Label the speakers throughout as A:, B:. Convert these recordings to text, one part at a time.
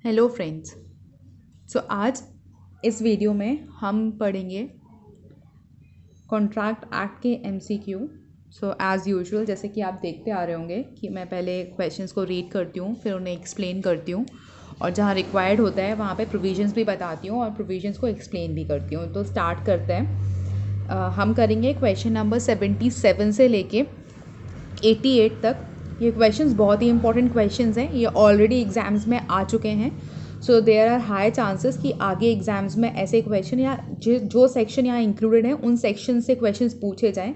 A: Hello friends. आज इस video में हम पढ़ेंगे कॉन्ट्रैक्ट एक्ट के एमसीक्यू। एज़ यूजुअल जैसे कि आप देखते आ रहे होंगे कि मैं पहले क्वेश्चंस को रीड करती हूँ, फिर उन्हें एक्सप्लेन करती हूँ और जहाँ रिक्वायर्ड होता है वहाँ पे प्रोविजंस भी बताती हूँ और प्रोविजंस को एक्सप्लेन भी करती हूँ। तो स्टार्ट करते हैं। हम करेंगे क्वेश्चन नंबर 77 से लेके 88 तक। ये क्वेश्चंस बहुत ही इंपॉर्टेंट क्वेश्चंस हैं, ये ऑलरेडी एग्जाम्स में आ चुके हैं। So there are high chances कि आगे एग्जाम्स में ऐसे क्वेश्चन या जो सेक्शन यहाँ इंक्लूडेड हैं उन सेक्शन से क्वेश्चंस पूछे जाएं।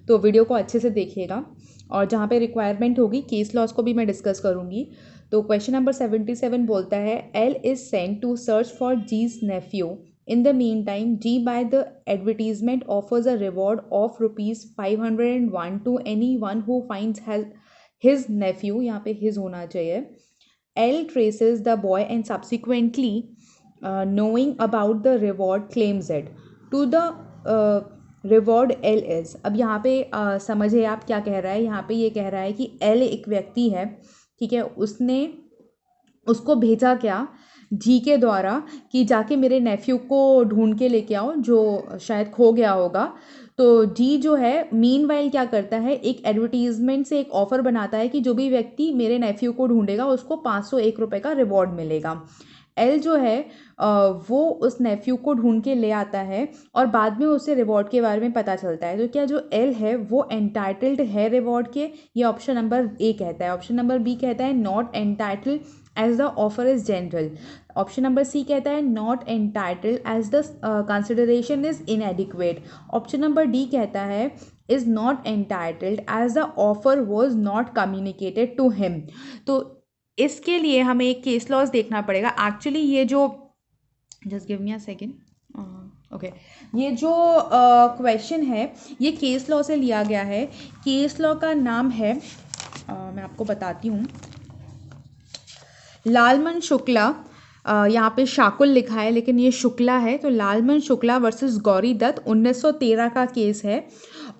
A: तो वीडियो को अच्छे से देखिएगा और जहाँ पे रिक्वायरमेंट होगी केस लॉस को भी मैं डिस्कस करूँगी। तो क्वेश्चन नंबर 77 बोलता है, L is sent to search for his nephew. In the meantime, G by the advertisement offers a reward of ₹501 to anyone who finds his nephew. यहाँ पे his होना चाहिए. L traces the boy and subsequently knowing about the reward claims it. To the reward L is. अब यहाँ पे समझिए आप क्या कह रहा है। यहाँ पे ये कह रहा है कि L एक व्यक्ति है, ठीक है, उसने उसको भेजा क्या जी के द्वारा कि जाके मेरे नेफ्यू को ढूंढ के लेके आओ जो शायद खो गया होगा। तो जी जो है मीनवाइल क्या करता है, एक एडवर्टीजमेंट से एक ऑफ़र बनाता है कि जो भी व्यक्ति मेरे नेफ्यू को ढूंढेगा उसको 501 रुपये का रिवॉर्ड मिलेगा। एल जो है वो उस नेफ्यू को ढूंढ के ले आता है और बाद में उसे रिवॉर्ड के बारे में पता चलता है। तो क्या जो एल है वो एंटाइटल्ड है रिवॉर्ड के? ये ऑप्शन नंबर ए कहता है। ऑप्शन नंबर बी कहता है not entitled as the offer is general. Option number C कहता है not entitled as the consideration is inadequate. Option number D कहता है is not entitled as the offer was not communicated to him. तो इसके लिए हमें एक case laws देखना पड़ेगा। एक्चुअली ये जो just give me a second, okay, ये जो क्वेश्चन है ये केस लॉ से लिया गया है। केस लॉ का नाम है मैं आपको बताती हूँ, लालमन शुक्ला। यहाँ पे शाकुल लिखा है लेकिन ये शुक्ला है। तो लालमन शुक्ला वर्सेस गौरी दत्त 1913 का केस है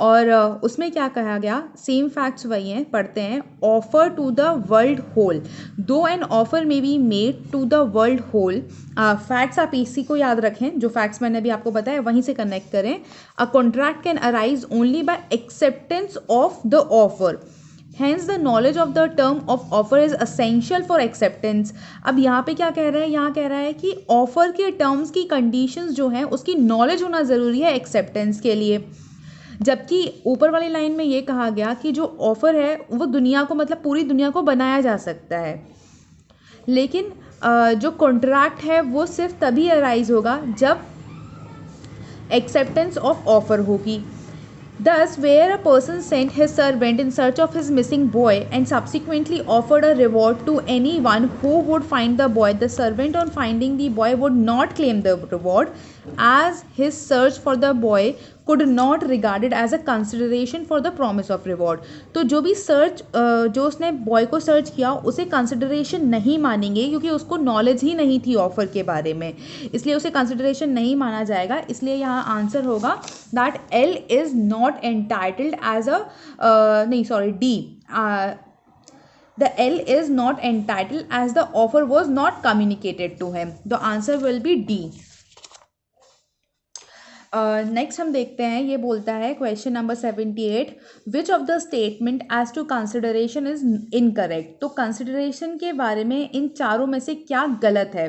A: और उसमें क्या कहा गया, सेम फैक्ट्स वही हैं, पढ़ते हैं। Offer to the world whole, though an offer may be made to the world whole. Facts आप इसी को याद रखें, जो फैक्ट्स मैंने अभी आपको बताया वहीं से कनेक्ट करें। A contract can arise only by acceptance of the offer, Hence the knowledge of the term of offer is essential for acceptance. अब यहाँ पे क्या कह रहा है, यहाँ कह रहा है कि ऑफर के टर्म्स की कंडीशंस जो हैं उसकी नॉलेज होना ज़रूरी है एक्सेप्टेंस के लिए। जबकि ऊपर वाली लाइन में ये कहा गया कि जो ऑफर है वो दुनिया को, मतलब पूरी दुनिया को बनाया जा सकता है, लेकिन जो कॉन्ट्रैक्ट है वो सिर्फ तभी अराइज होगा जब एक्सेप्टेंस ऑफ ऑफर होगी। Thus, where a person sent his servant in search of his missing boy and subsequently offered a reward to anyone who would find the boy, the servant on finding the boy would not claim the reward, as his search for the boy could not regarded as a consideration for the promise of reward. तो जो भी search जो उसने boy को search किया उसे consideration नहीं मानेंगे क्योंकि उसको नॉलेज ही नहीं थी ऑफर के बारे में, इसलिए उसे कंसिडरेशन नहीं माना जाएगा। इसलिए यहाँ आंसर होगा that L is not entitled as a नहीं sorry D, the L is not entitled as the offer was not communicated to him. The answer will be D. Next हम देखते हैं, ये बोलता है question number 78, which of the statement as to consideration is incorrect. तो consideration के बारे में इन चारों में से क्या गलत है?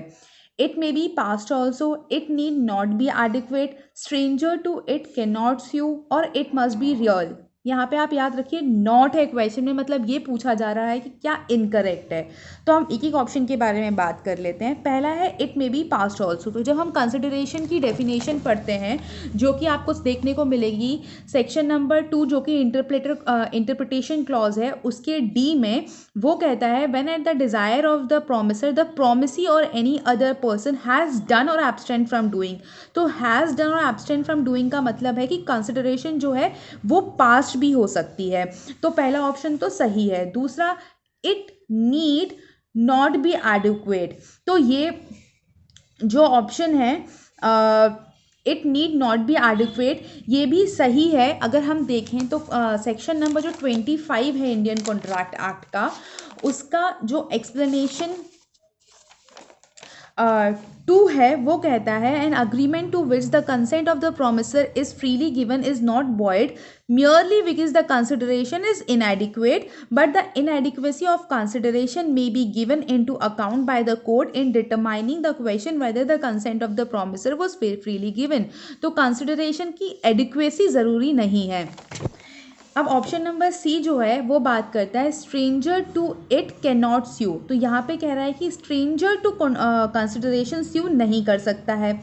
A: It may be past also, it need not be adequate, stranger to it can not sue or it must be real. यहाँ पे आप याद रखिए नॉट है क्वेश्चन में, मतलब ये पूछा जा रहा है कि क्या इनकरेक्ट है। तो हम एक एक ऑप्शन के बारे में बात कर लेते हैं। पहला है it may be past also. तो जब हम कंसिडरेशन की डेफिनेशन पढ़ते हैं जो कि आपको देखने को मिलेगी सेक्शन नंबर 2 जो कि इंटरप्रिटेशन क्लॉज है उसके डी में, वो कहता है when at the desire of the promisor the promisee or any other person has done or abstained from doing. तो has done or abstained from doing का मतलब है कि कंसिडरेशन जो है वो पास्ट भी हो सकती है। तो पहला ऑप्शन तो सही है। दूसरा, it need not be adequate, तो ये जो ऑप्शन है it need not be adequate ये भी सही है। अगर हम देखें तो सेक्शन नंबर जो 25 है इंडियन कॉन्ट्रैक्ट एक्ट का, उसका जो एक्सप्लेनेशन टू है वो कहता है an agreement to which the consent of the promisor is freely given is not void merely because the consideration is inadequate, but the inadequacy of consideration may be given into account by the court in determining the question whether the consent of the promisor was freely given. तो consideration की adequacy ज़रूरी नहीं है. अब option number सी जो है वो बात करता है stranger to it can not sue. तो यहाँ पे कह रहा है कि स्ट्रेंजर टू कंसिडरेशन स्यू नहीं कर सकता है.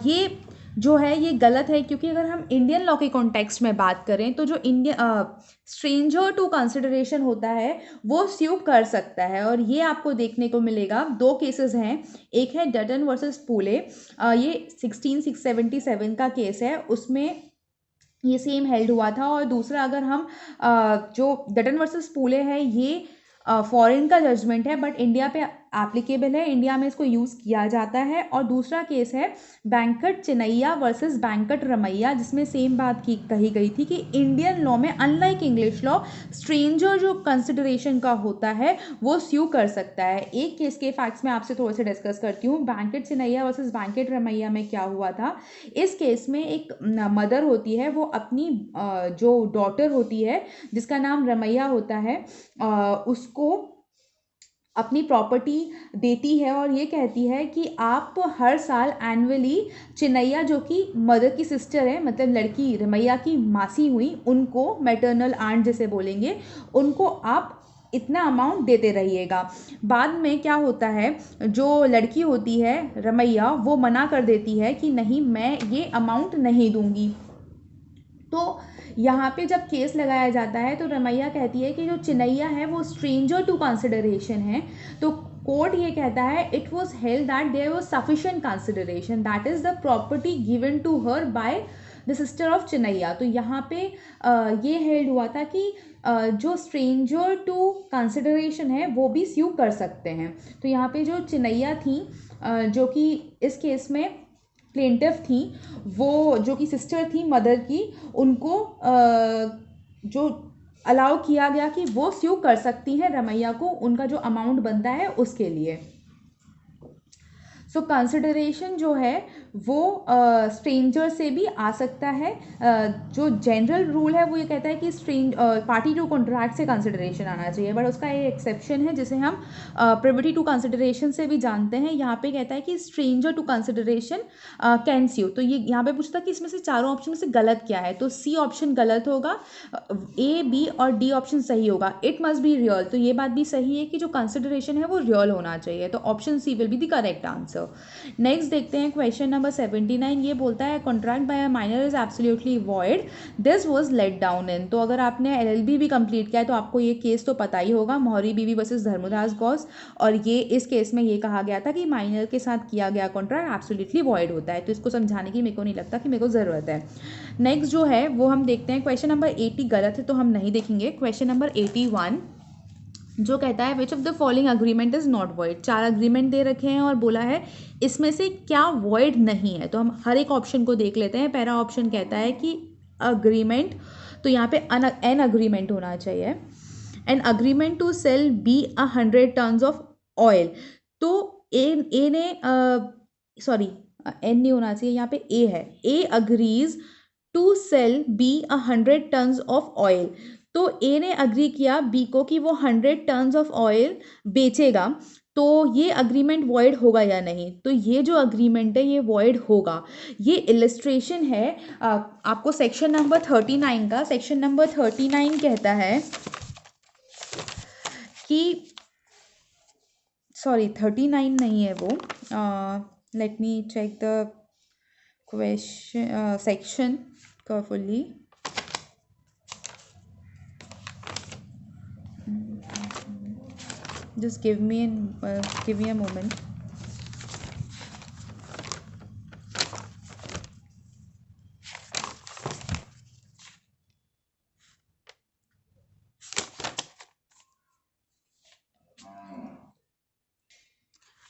A: ये जो है ये गलत है, क्योंकि अगर हम इंडियन लॉ के कॉन्टेक्स्ट में बात करें तो जो इंडियन स्ट्रेंजर टू कंसिडरेशन होता है वो स्यू कर सकता है. और ये आपको देखने को मिलेगा, दो केसेस हैं. एक है डटन वर्सेस पूले, ये 16677 का केस है, उसमें ये सेम हेल्ड हुआ था. और दूसरा अगर हम जो डटन वर्सेस पूले है ये फॉरेन का जजमेंट है बट इंडिया पे एप्लीकेबल है, इंडिया में इसको यूज़ किया जाता है. और दूसरा केस है बैंकट चिनैया वर्सेस बैंकट रमैया, जिसमें सेम बात कही गई थी कि इंडियन लॉ में अनलाइक इंग्लिश लॉ स्ट्रेंजर जो कंसिडरेशन का होता है वो स्यू कर सकता है. एक केस के फैक्ट्स मैं आपसे थोड़े से डिस्कस करती हूँ. बैंकट चिनैया वर्सेस बैंकट रमैया में क्या हुआ था, इस केस में एक मदर होती है, वो अपनी जो डॉटर होती है जिसका नाम रमैया होता है उसको अपनी प्रॉपर्टी देती है और ये कहती है कि आप हर साल एनुअली चिनैया जो कि मदर की सिस्टर है, मतलब लड़की रमैया की मासी हुई, उनको मैटरनल आंट जैसे बोलेंगे, उनको आप इतना अमाउंट देते रहिएगा. बाद में क्या होता है, जो लड़की होती है रमैया वो मना कर देती है कि नहीं मैं ये अमाउंट नहीं दूंगी. तो यहाँ पे जब केस लगाया जाता है तो रमैया कहती है कि जो चिनैया है वो स्ट्रेंजर टू कंसिडरेशन है. तो कोर्ट ये कहता है it was held that there was sufficient consideration, that is the property given to her by the sister of Chinnaya. तो यहाँ पे ये हेल्ड हुआ था कि जो स्ट्रेंजर टू कंसिडरेशन है वो भी स्यू कर सकते हैं. तो यहाँ पे जो चिनैया थी जो कि इस केस में प्लेंटिफ थी, वो जो कि सिस्टर थी मदर की, उनको जो अलाउ किया गया कि वो स्यू कर सकती हैं रमैया को उनका जो अमाउंट बनता है उसके लिए. सो कंसिडरेशन जो है वो स्ट्रेंजर से भी आ सकता है. जो जनरल रूल है वो ये कहता है कि पार्टी टू कॉन्ट्रैक्ट से कंसिडरेशन आना चाहिए, बट उसका एक एक्सेप्शन है जिसे हम प्रिविटी टू कंसिडरेशन से भी जानते हैं. यहाँ पे कहता है कि स्ट्रेंजर टू कंसिडरेशन कैन स्यू. तो ये यहाँ पे पूछता कि इसमें से चारों ऑप्शन में से गलत क्या है, तो सी ऑप्शन गलत होगा, ए बी और डी ऑप्शन सही होगा. इट मस्ट बी रियल, तो ये बात भी सही है कि जो कंसिडरेशन है वो रियल होना चाहिए, तो option C will be the correct answer. Next देखते हैं क्वेश्चन नंबर 79. ये बोलता है contract by a minor is absolutely void, this was laid down in. तो अगर आपने एलएलबी भी कंप्लीट किया है तो आपको ये केस तो पता ही होगा, मोहरी बीवी वर्सेस धर्मदास गौस. और ये इस केस में ये कहा गया था कि माइनर के साथ किया गया कॉन्ट्रैक्ट एब्सोल्युटली वॉइड होता है. तो इसको समझाने की मेरे को नहीं लगता कि मेरे को ज़रूरत है. नेक्स्ट जो है वो हम देखते हैं क्वेश्चन नंबर 80 गलत है तो हम नहीं देखेंगे. क्वेश्चन नंबर 81 जो कहता है which of the following agreement is not void. 4 agreement दे रखे हैं और बोला है इसमें से क्या वॉइड नहीं है. तो हम हर एक ऑप्शन को देख लेते हैं. पहला ऑप्शन कहता है कि अग्रीमेंट, तो यहाँ पे एन अग्रीमेंट होना चाहिए. An agreement to sell B 100 tons of oil. तो ए ने सॉरी एन नहीं होना चाहिए, यहाँ पे ए है. A agrees to sell B 100 tons of oil. तो ए ने अग्री किया बी को कि वो 100 टन्स ऑफ ऑयल बेचेगा. तो ये अग्रीमेंट वॉइड होगा या नहीं, तो ये जो अग्रीमेंट है ये वॉइड होगा. ये इलस्ट्रेशन है आपको सेक्शन नंबर 39 का. सेक्शन नंबर 39 कहता है कि सॉरी 39 नहीं है वो, let me check the question section carefully. Just give me a moment.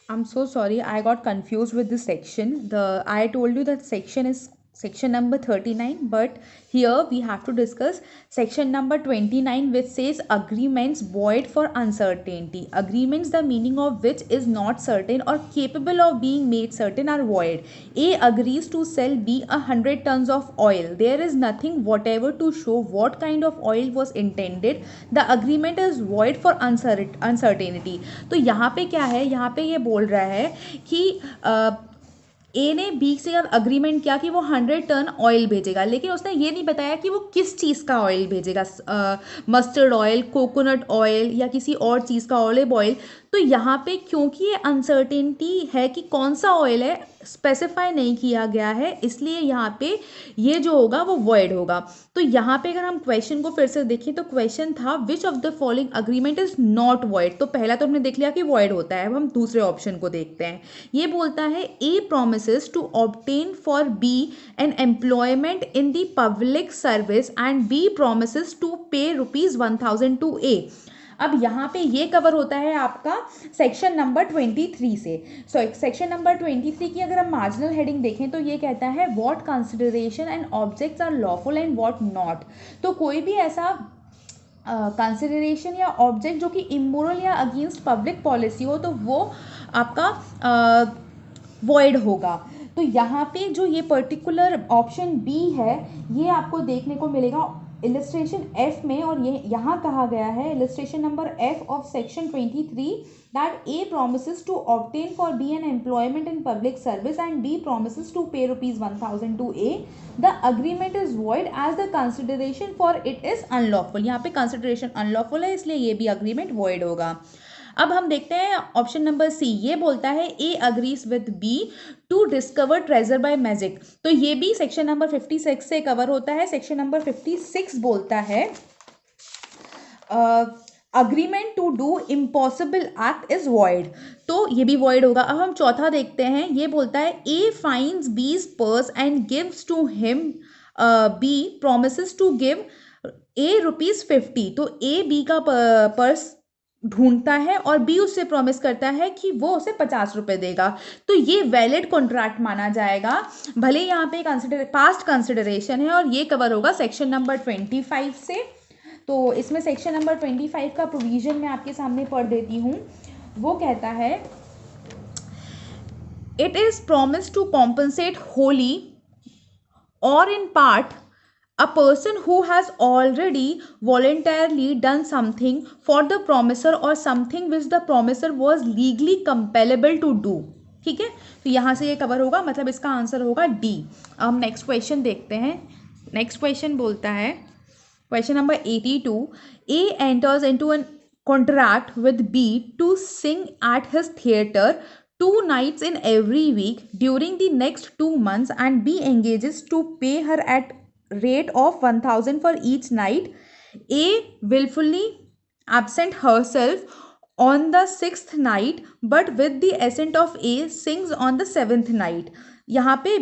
A: I'm so sorry, I got confused with this section. I told you that section is section number 39, but here we have to discuss section number 29, which says agreements void for uncertainty. Agreements the meaning of which is not certain or capable of being made certain are void. A agrees to sell B 100 tons of oil. There is nothing whatever to show what kind of oil was intended. The agreement is void for uncertainty. तो यहाँ पे क्या है, यहाँ पे ये बोल रहा है कि ए ने बी से अग्रीमेंट किया कि वो 100 टन ऑयल भेजेगा, लेकिन उसने ये नहीं बताया कि वो किस चीज़ का ऑयल भेजेगा, मस्टर्ड ऑयल, कोकोनट ऑयल या किसी और चीज़ का ऑलिव ऑयल। तो यहाँ पे क्योंकि ये अनसर्टेनिटी है कि कौन सा ऑयल है, स्पेसिफाई नहीं किया गया है, इसलिए यहाँ पे ये जो होगा वो वॉइड होगा। तो यहाँ पे अगर हम क्वेश्चन को फिर से देखें तो क्वेश्चन था विच of the following agreement is not void. तो पहला तो हमने देख लिया कि वॉइड होता है। अब हम दूसरे ऑप्शन को देखते हैं। ये बोलता है A promises to obtain for B an employment in the public service and B promises to pay ₹1000 to ए। अब यहाँ पे ये कवर होता है आपका सेक्शन नंबर 23 से। सेक्शन नंबर 23 की अगर हम मार्जिनल हेडिंग देखें तो ये कहता है what consideration and objects are lawful and what not. तो कोई भी ऐसा कंसिडरेशन या ऑब्जेक्ट जो कि इमोरल या अगेंस्ट पब्लिक पॉलिसी हो तो वो आपका वॉइड होगा। तो यहाँ पे जो ये पर्टिकुलर ऑप्शन बी है ये आपको देखने को मिलेगा इलस्ट्रेशन एफ में, और ये यहाँ कहा गया है illustration number F of section 23 that A promises to obtain for B an employment in public service and B promises to pay ₹1000 to A. The agreement is void as the consideration for it is unlawful. यहाँ पे consideration unlawful है इसलिए ये भी agreement void होगा। अब हम देखते हैं ऑप्शन नंबर सी। ये बोलता है A agrees with B to discover treasure by magic. तो ये भी सेक्शन नंबर 56 से कवर होता है। सेक्शन नंबर 56 बोलता है agreement to do impossible act is void. तो ये भी वॉइड होगा। अब हम चौथा देखते हैं। ये बोलता है A finds B's purse and gives to him, B promises to give A ₹50। तो ए बी का पर्स ढूंढता है और बी उससे प्रॉमिस करता है कि वो उसे ₹50 देगा। तो ये वैलिड कॉन्ट्रैक्ट माना जाएगा, भले यहाँ पे पास्ट कंसिडरेशन है, और ये कवर होगा सेक्शन नंबर 25 से। तो इसमें सेक्शन नंबर 25 का प्रोविजन मैं आपके सामने पढ़ देती हूँ। वो कहता है it is promise to compensate wholly or in part a person who has already voluntarily done something for the promisor or something which the promisor was legally compellable to do। ठीक है, तो यहाँ से ये कवर होगा, मतलब इसका answer होगा डी। हम नेक्स्ट क्वेश्चन देखते हैं। नेक्स्ट क्वेश्चन बोलता है question number 82, A enters into an contract with B to sing at his theatre 2 nights in every week during the next 2 months and B engages to pay her at rate of 1000 for each night. A willfully absent herself on the 6th night but with the assent of A sings on the 7th night। यहाँ पे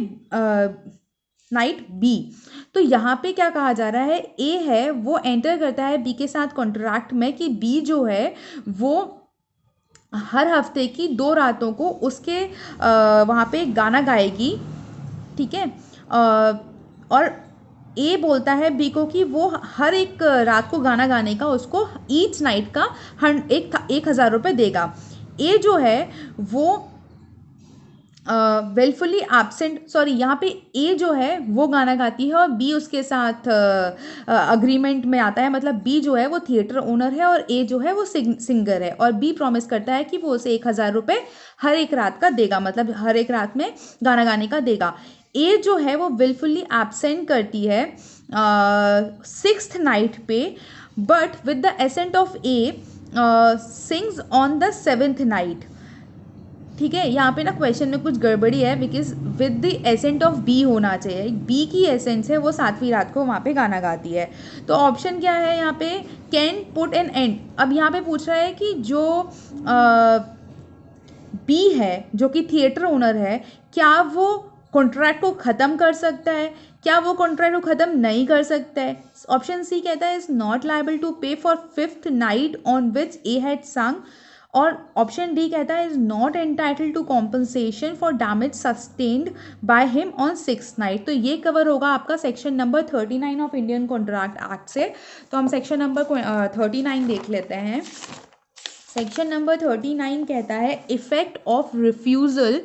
A: night B. तो यहाँ पे क्या कहा जा रहा है, ए है वो एंटर करता है बी के साथ कॉन्ट्रैक्ट में कि बी जो है वो हर हफ्ते की 2 रातों को उसके वहाँ पे गाना गाएगी। ठीक है, और ए बोलता है बी को कि वो हर एक रात को गाना गाने का उसको ईच नाइट का 1000 देगा। ए जो है वो विलफुली एब्सेंट, सॉरी यहाँ पे ए जो है वो गाना गाती है और बी उसके साथ अग्रीमेंट में आता है, मतलब बी जो है वो थिएटर ओनर है और ए जो है वो सिंगर है, और बी प्रॉमिस करता है कि वो उसे 1000 रुपये हर एक रात का देगा, मतलब हर एक रात में गाना गाने का देगा। ए जो है वो विलफुली एब्सेंट करती है 6th नाइट पे, but with the assent of A sings on the 7th night. ठीक है, यहाँ पे ना क्वेश्चन में कुछ गड़बड़ी है, because with the assent of B होना चाहिए। बी की एसेंस है वो 7वीं रात को वहाँ पे गाना गाती है। तो ऑप्शन क्या है यहाँ पे, कैन पुट एन एंड। अब यहाँ पे पूछ रहा है कि जो बी है जो कि थिएटर ओनर है, क्या वो कॉन्ट्रैक्ट को ख़त्म कर सकता है, क्या वो कॉन्ट्रैक्ट को ख़त्म नहीं कर सकता है। ऑप्शन सी कहता है is not liable to pay for 5th night on which A had sung, और ऑप्शन डी कहता है is not entitled to compensation for damage sustained by him on 6th night. तो ये कवर होगा आपका section number 39 of Indian contract act से। तो हम सेक्शन नंबर 39 देख लेते हैं। सेक्शन नंबर 39 कहता है effect of refusal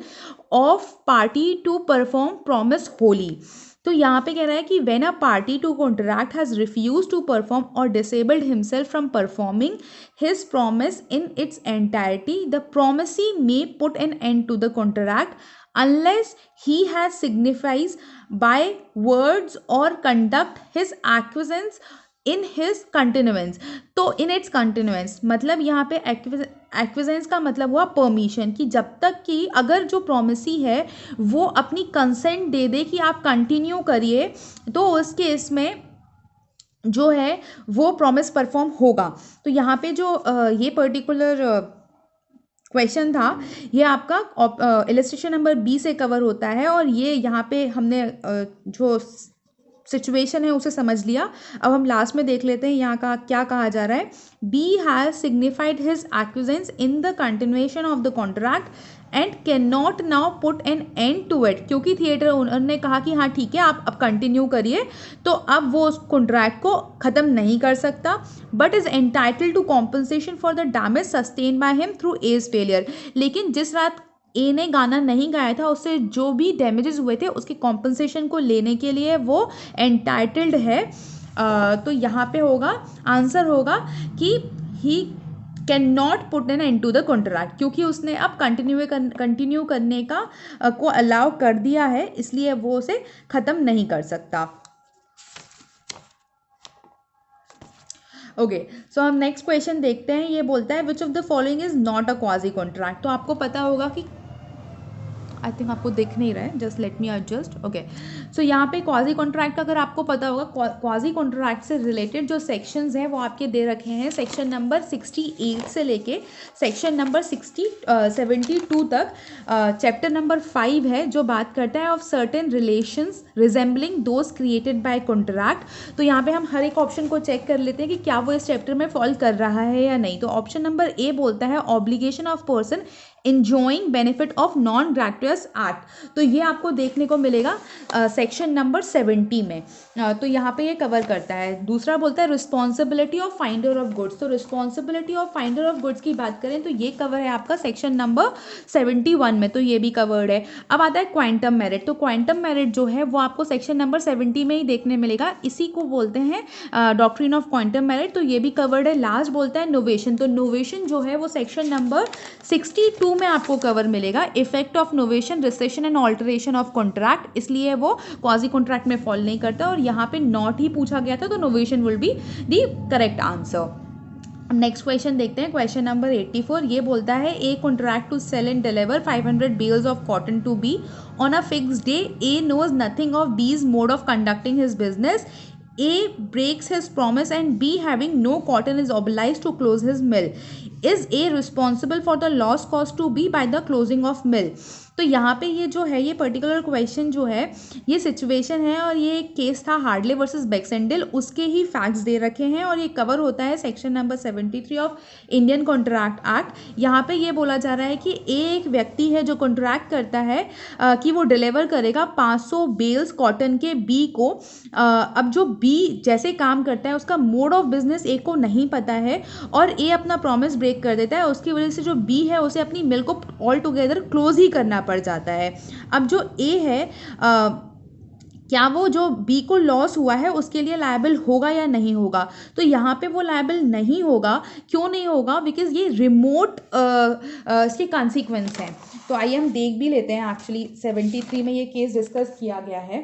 A: of party to perform promise wholly. तो यहाँ पे कह रहा है कि when a party to contract has refused to perform or disabled himself from performing his promise in its entirety the promisee may put an end to the contract unless he has signifies by words or conduct his acquiescence in his continuance. तो in its continuance मतलब यहाँ पे एक्विजेंस का मतलब हुआ permission, कि जब तक कि अगर जो प्रोमिसी है वो अपनी कंसेंट दे दे कि आप कंटिन्यू करिए, तो उस केस में जो है वो प्रॉमिस परफॉर्म होगा। तो यहाँ पे जो ये पर्टिकुलर क्वेश्चन था ये आपका इलस्ट्रेशन नंबर बी से कवर होता है, और ये यहाँ पे हमने जो सिचुएशन है उसे समझ लिया। अब हम लास्ट में देख लेते हैं यहाँ का क्या कहा जा रहा है। B has signified his acquiescence in the continuation of the contract and can not now put an end to it, क्योंकि थिएटर ओनर ने कहा कि हाँ ठीक है आप अब कंटिन्यू करिए, तो अब वो उस कॉन्ट्रैक्ट को ख़त्म नहीं कर सकता, but is entitled to compensation for the damage sustain by him through A's failure. लेकिन जिस रात ए ने गाना नहीं गाया था उससे जो भी डैमेजेस हुए थे उसके कॉम्पनसेशन को लेने के लिए वो एंटाइटल्ड है। तो यहाँ पे होगा आंसर होगा कि he can not put an end to the contract, क्योंकि उसने अब कंटिन्यू करने का को अलाउ कर दिया है, इसलिए वो उसे ख़त्म नहीं कर सकता। ओके, सो हम नेक्स्ट क्वेश्चन देखते हैं। ये बोलता है which of the following is not a quasi contract. तो आपको पता होगा कि आई थिंक आपको दिख नहीं रहा है, just let me adjust. Okay, so यहाँ पे क्वाजी कॉन्ट्रैक्ट अगर आपको पता होगा, क्वाजी कॉन्ट्रैक्ट से रिलेटेड जो सेक्शंस हैं वो आपके दे रखे हैं सेक्शन नंबर 68 से लेके सेक्शन नंबर 72 तक। चैप्टर नंबर 5 है जो बात करता है of certain relations resembling those created by contract. तो यहाँ पे हम हर एक ऑप्शन को चेक कर लेते हैं कि क्या वो इस चैप्टर में फॉल कर रहा है या नहीं। तो ऑप्शन नंबर ए बोलता है obligation of person enjoying benefit of non gratuitous act। तो ये आपको देखने को मिलेगा सेक्शन नंबर 70 में। तो यहाँ पे ये कवर करता है। दूसरा बोलता है responsibility of finder of goods. तो responsibility of finder of goods की बात करें तो ये कवर है आपका सेक्शन नंबर 71 में, तो ये भी कवर्ड है। अब आता है क्वांटम मेरिट। तो क्वांटम मेरिट जो है वो आपको सेक्शन नंबर 70 में ही देखने मिलेगा, इसी को बोलते हैं डॉक्ट्रिन ऑफ क्वांटम मेरिट, तो ये भी कवर्ड है। लास्ट बोलता है नोवेशन। तो नोवेशन जो है वो सेक्शन नंबर 62 में आपको कवर मिलेगा। Effect of novation recession and alteration of contract, इसलिए वो क्वाजी कॉन्ट्रैक्ट में फॉल नहीं करता, और यहाँ पे नॉट ही पूछा गया था, तो novation will be the correct answer. Next question देखते हैं, क्वेश्चन नंबर 84। ये बोलता है A contract to sell and deliver 500 bales of cotton to be on a fixed day. A knows nothing of B's mode of conducting his business. A breaks his promise and B, having no cotton, is obliged to close his mill. Is A responsible for the loss caused to B by the closing of mill? तो यहाँ पे ये जो है ये particular question जो है ये सिचुएशन है, और ये एक केस था हार्डले वर्सेस बैक्सेंडल, उसके ही फैक्ट्स दे रखे हैं, और ये कवर होता है section number 73 of Indian contract act. यहाँ पे ये बोला जा रहा है कि एक व्यक्ति है जो कॉन्ट्रैक्ट करता है कि वो डिलीवर करेगा 500 बेल्स कॉटन के बी को। अब जो बी जैसे काम करता है उसका मोड ऑफ बिजनेस ए को नहीं पता है, और ए अपना प्रॉमिस ब्रेक कर देता है, उसकी वजह से जो बी है उसे अपनी मिल को ऑल टुगेदर क्लोज ही करना पड़ जाता है। अब जो ए है क्या वो जो बी को लॉस हुआ है उसके लिए लायबल होगा या नहीं होगा? तो यहाँ पे वो लायबल नहीं होगा। क्यों नहीं होगा? बिकॉज ये रिमोट इसके कॉन्सिक्वेंस हैं। तो आइए हम देख भी लेते हैं, एक्चुअली 73 में ये केस डिस्कस किया गया है।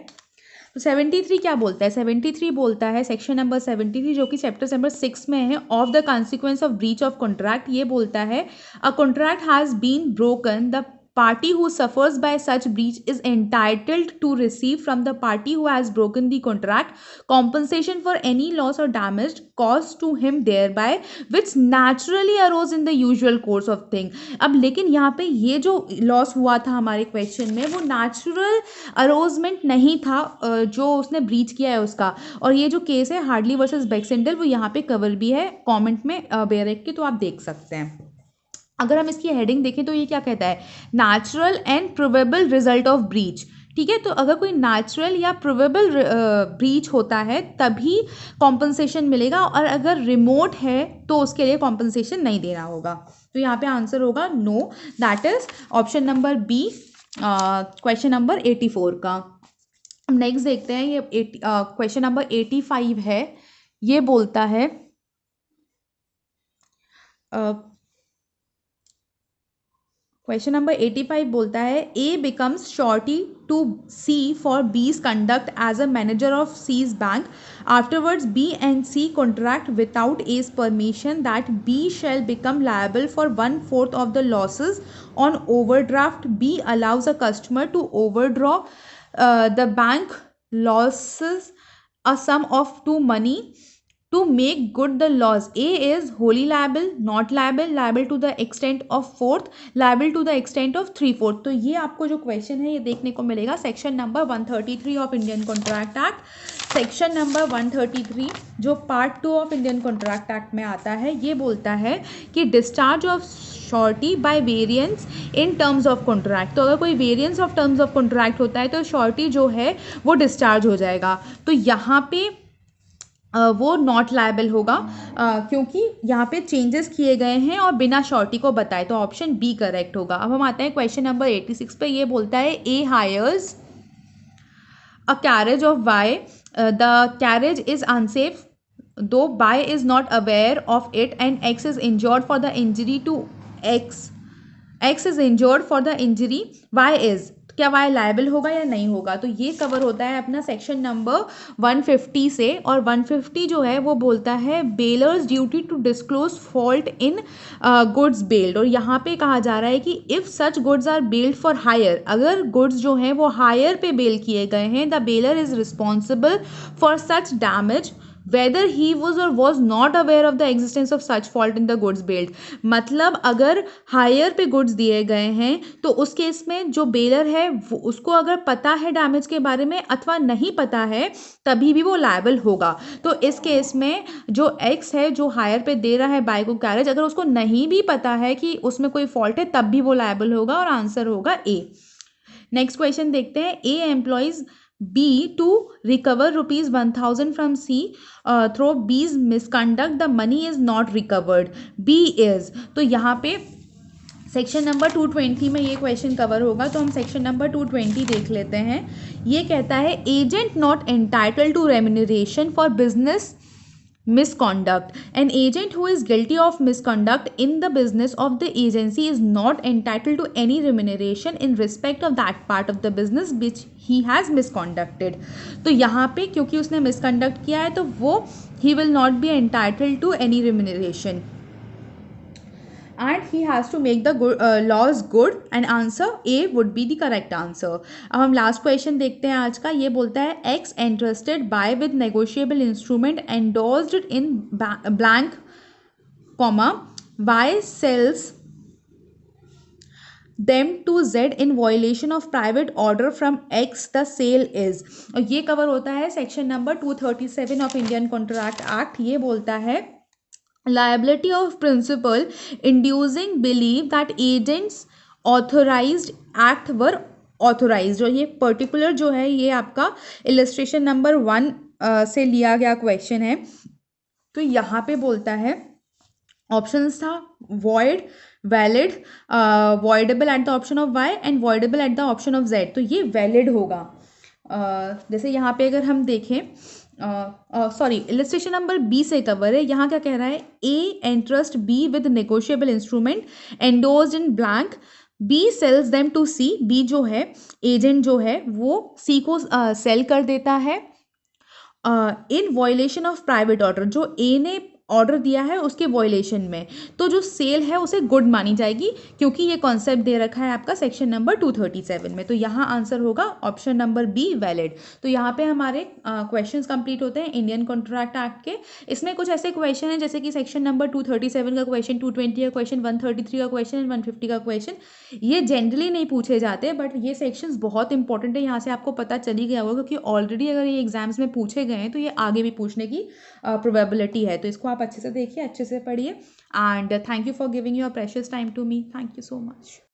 A: तो 73 क्या बोलता है? 73 बोलता है सेक्शन नंबर 73 जो कि चैप्टर नंबर 6 में है, of the consequence of breach of contract. ये बोलता है a contract has been broken, the party who suffers by such breach is entitled to receive from the party who has broken the contract compensation for any loss or damage caused to him thereby which naturally arose in the usual course of thing। अब लेकिन यहाँ पे ये जो loss हुआ था हमारे question में वो नेचुरल अरोजमेंट नहीं था जो उसने ब्रीच किया है उसका, और ये जो केस है हार्डली वर्सेस बैक्सेंडल वो यहाँ पे कवर भी है, कॉमेंट में बेरेक के, तो आप देख सकते हैं। अगर हम इसकी हेडिंग देखें तो ये क्या कहता है, natural and probable result of breach. ठीक है, तो अगर कोई नेचुरल या प्रोबेबल ब्रीच होता है तभी कॉम्पनसेशन मिलेगा, और अगर रिमोट है तो उसके लिए कॉम्पनसेशन नहीं देना होगा। तो यहाँ पे आंसर होगा no, that is option number B, question number 84 का। हम नेक्स्ट देखते हैं, ये क्वेश्चन नंबर 85 है। ये बोलता है क्वेश्चन नंबर 85 बोलता है A becomes surety to C for B's conduct as a manager of C's bank, afterwards B and C contract without A's permission that B shall become liable for 1/4 of the losses on overdraft. B allows a customer to overdraw the bank losses a sum of to money to make good the loss. A is wholly liable, not liable, liable to the extent of fourth, liable to the extent of 3/4। तो ये आपको जो question है ये देखने को मिलेगा section number 133 of Indian contract act. Section number 133 जो part 2 of Indian contract act में आता है, ये बोलता है कि discharge of surety by variance in terms of contract. तो अगर कोई variance of terms of contract होता है तो श्योरिटी जो है वो डिस्चार्ज हो जाएगा। तो यहाँ पे वो नॉट लायबल होगा, क्योंकि यहाँ पे चेंजेस किए गए हैं और बिना श्योरिटी को बताए, तो ऑप्शन बी करेक्ट होगा। अब हम आते हैं क्वेश्चन नंबर 86 पे। ये बोलता है A hires a carriage of Y, the carriage is unsafe though Y is not aware of it and X is injured for the injury to X is injured for the injury Y is, क्या Y liable होगा या नहीं होगा। तो ये cover होता है अपना सेक्शन नंबर 150 से, और 150 जो है वो बोलता है bailor's duty to disclose fault in goods bailed. और यहाँ पे कहा जा रहा है कि if such goods are bailed for hire, अगर गुड्स जो हैं वो हायर पे बेल किए गए हैं, the bailor is responsible for such damage whether he was or was not aware of the existence of such fault in the goods bailed। मतलब अगर हायर पे गुड्स दिए गए हैं तो उस केस में जो बेलर है उसको अगर पता है डैमेज के बारे में अथवा नहीं पता है तभी भी वो लायबल होगा। तो इस केस में जो एक्स है जो हायर पे दे रहा है बाय को कैरेज, अगर उसको नहीं भी पता है कि उसमें कोई फॉल्ट है तब भी वो लायबल होगा, और आंसर होगा ए। नेक्स्ट क्वेश्चन देखते हैं। ए employees B to recover ₹1,000 from C through B's misconduct, the money is not recovered. B is, तो यहाँ पे सेक्शन नंबर 220 में ये क्वेश्चन कवर होगा, तो हम सेक्शन नंबर 220 देख लेते हैं। ये कहता है agent not entitled to remuneration for business misconduct. An agent who is guilty of misconduct in the business of the agency is not entitled to any remuneration in respect of that part of the business which he has misconducted। तो यहाँ पे क्योंकि उसने misconduct किया है तो वो he will not be entitled to any remuneration and he has to make the laws good, and answer A would be the correct answer। अब हम लास्ट क्वेश्चन देखते हैं आज का। ये बोलता है X entrusted by with negotiable instrument endorsed in blank comma Y sells them to Z in violation of private order from X, the sale is। और ये कवर होता है section number 237 of Indian contract act. ये बोलता है liability of principal inducing belief that agents authorized act were authorized। और ये particular जो है ये आपका इलस्ट्रेशन नंबर 1 से लिया गया क्वेश्चन है। तो यहाँ पे बोलता है ऑप्शंस था void, valid, voidable at the option of Y and voidable at the option of Z। तो ये valid होगा। जैसे यहाँ पे अगर हम देखें सॉरी इलस्ट्रेशन नंबर बी से कवर है। यहाँ क्या कह रहा है, A entrust B with negotiable instrument endorsed in blank, B sells them to C. B जो है एजेंट जो है वो सी को सेल कर देता है इन वॉयलेशन ऑफ प्राइवेट ऑर्डर, जो ए ने ऑर्डर दिया है उसके वॉयलेशन में। तो जो सेल है उसे गुड मानी जाएगी क्योंकि ये कॉन्सेप्ट दे रखा है आपका सेक्शन नंबर 237 में। तो यहाँ आंसर होगा ऑप्शन नंबर बी वैलिड। तो यहाँ पे हमारे क्वेश्चंस कंप्लीट होते हैं इंडियन कॉन्ट्रैक्ट एक्ट के। इसमें कुछ ऐसे क्वेश्चन हैं जैसे कि सेक्शन नंबर 237 का क्वेश्चन, 220 का क्वेश्चन, 133 का क्वेश्चन एंड 150 का क्वेश्चन। ये जनरली नहीं पूछे जाते बट ये सेक्शंस बहुत इंपॉर्टेंट है। यहाँ से आपको पता चल ही गया होगा क्योंकि ऑलरेडी अगर ये एग्जाम्स में पूछे गए हैं तो ये आगे भी पूछने की प्रोबेबिलिटी है। तो इसको आप आप अच्छे से देखिए, अच्छे से पढ़िए, and thank you for giving your precious time to me. Thank you so much.